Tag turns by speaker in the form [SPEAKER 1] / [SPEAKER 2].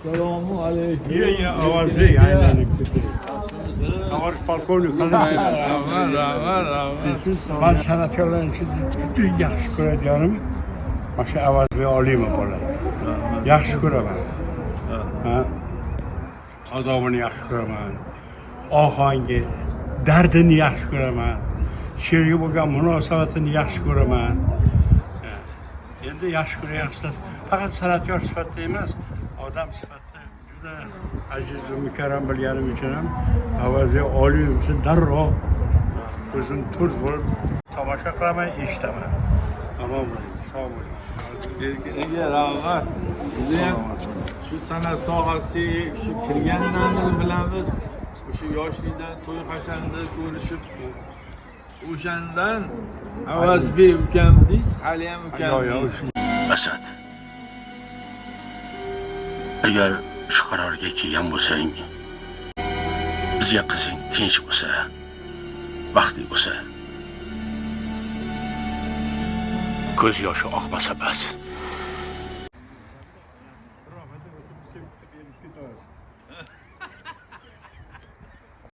[SPEAKER 1] Assalomu alaykum.
[SPEAKER 2] Ya ovozi aylanib ketdi. Tovar polkovnik qanday? Men san'atkorlarni juda yaxshi ko'radiganim o'sha Avazbek Olimov bo'ladi. Yaxshi ko'raman. Ha. Odobini yaxshi ko'raman. Ohangi, dardini yaxshi ko'raman. She'rga bo'lgan munosabatini yaxshi ko'raman. Endi yaxshi ko'ryapsiz. Faqat san'atkor sifatida emas, odam sifatida juda aziz va mukarram bilganim uchun ham Avazbek Olimovni darrov o'zim to'rt bo'lib tomosha qilaman, eshitaman. Omon bo'ling, sog' bo'ling.
[SPEAKER 1] Ega rahmat. Bizni ham shu san'at sohasiga shu kirgandan bilamiz. O'sha yoshlikdan to'y hashanda ko'rishib o'shandan Avazbek ukamdingiz, hali ham ukamdingiz.
[SPEAKER 3] Asad, agar shu qarorga kelgan bo'lsang, bizga qizing tinch bo'lsa, baxtli bo'lsa, ko'z yoshi oqmasa bas.
[SPEAKER 2] Rohati bo'lsa, sevib berib ketasiz.